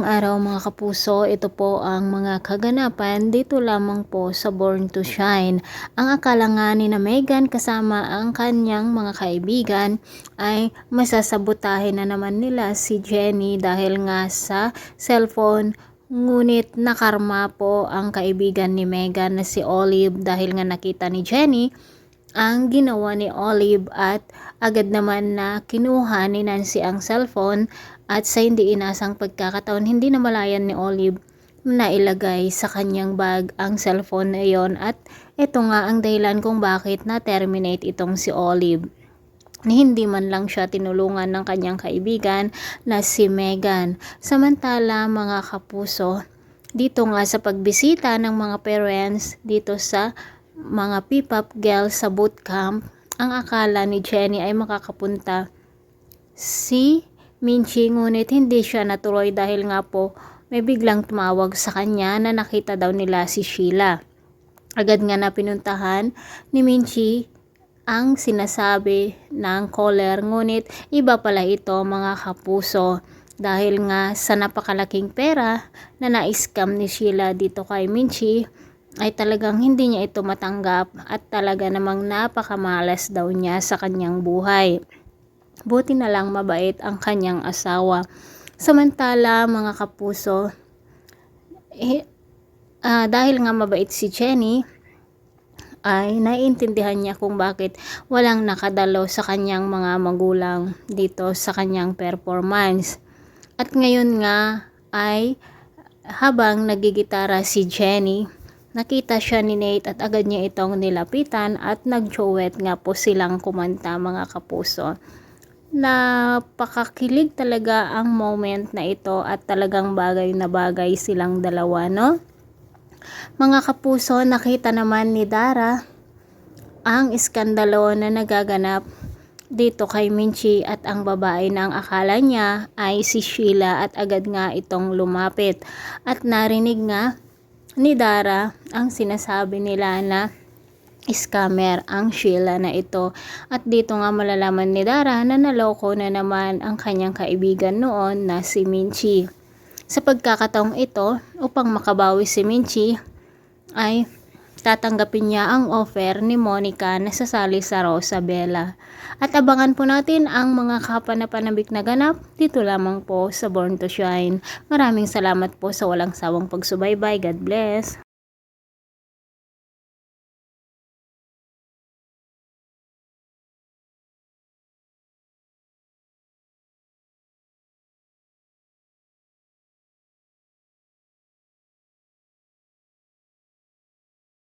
Magandang araw mga kapuso, ito po ang mga kaganapan dito lamang po sa Born to Shine. Ang akala nga ni na Megan kasama ang kanyang mga kaibigan ay masasabotahin na naman nila si Jenny dahil nga sa cellphone. Ngunit nakarma po ang kaibigan ni Megan na si Olive dahil nga nakita ni Jenny ang ginawa ni Olive at agad naman na kinuha ni Nancy ang cellphone at sa hindi inasang pagkakataon hindi namalayan ni Olive na ilagay sa kanyang bag ang cellphone na iyon at ito nga ang dahilan kung bakit na-terminate itong si Olive. Hindi man lang siya tinulungan ng kanyang kaibigan na si Megan. Samantala mga kapuso, dito nga sa pagbisita ng mga parents dito sa mga P-pop girls sa bootcamp, ang akala ni Jenny ay makakapunta si Minchi ngunit hindi siya natuloy dahil nga po may biglang tumawag sa kanya na nakita daw nila si Sheila. Agad nga na pinuntahan ni Minchi ang sinasabi ng caller ngunit iba pala ito mga kapuso dahil nga sa napakalaking pera na na-scam ni Sheila dito kay Minchi ay talagang hindi niya ito matanggap at talaga namang napakamalas daw niya sa kanyang buhay. Buti na lang mabait ang kanyang asawa. Samantala mga kapuso, dahil nga mabait si Jenny, ay naiintindihan niya kung bakit walang nakadalo sa kanyang mga magulang dito sa kanyang performance. At ngayon nga ay habang nagigitara si Jenny, nakita siya ni Nate at agad niya itong nilapitan at nag-duet nga po silang kumanta mga kapuso. Napakakilig talaga ang moment na ito at talagang bagay na bagay silang dalawa, no? Mga kapuso, nakita naman ni Dara ang iskandalo na nagaganap dito kay Minchi at ang babae na ang akala niya ay si Sheila at agad nga itong lumapit at narinig nga ni Dara ang sinasabi nila na scammer ang Sheila na ito at dito nga malalaman ni Dara na naloko na naman ang kanyang kaibigan noon na si Minchi. Sa pagkakataong ito, upang makabawi si Minchi ay tatanggapin niya ang offer ni Monica na sasali sa Rosabella. At abangan po natin ang mga kapanapanabik na ganap dito lamang po sa Born to Shine. Maraming salamat po sa walang sawang pagsubaybay. God bless!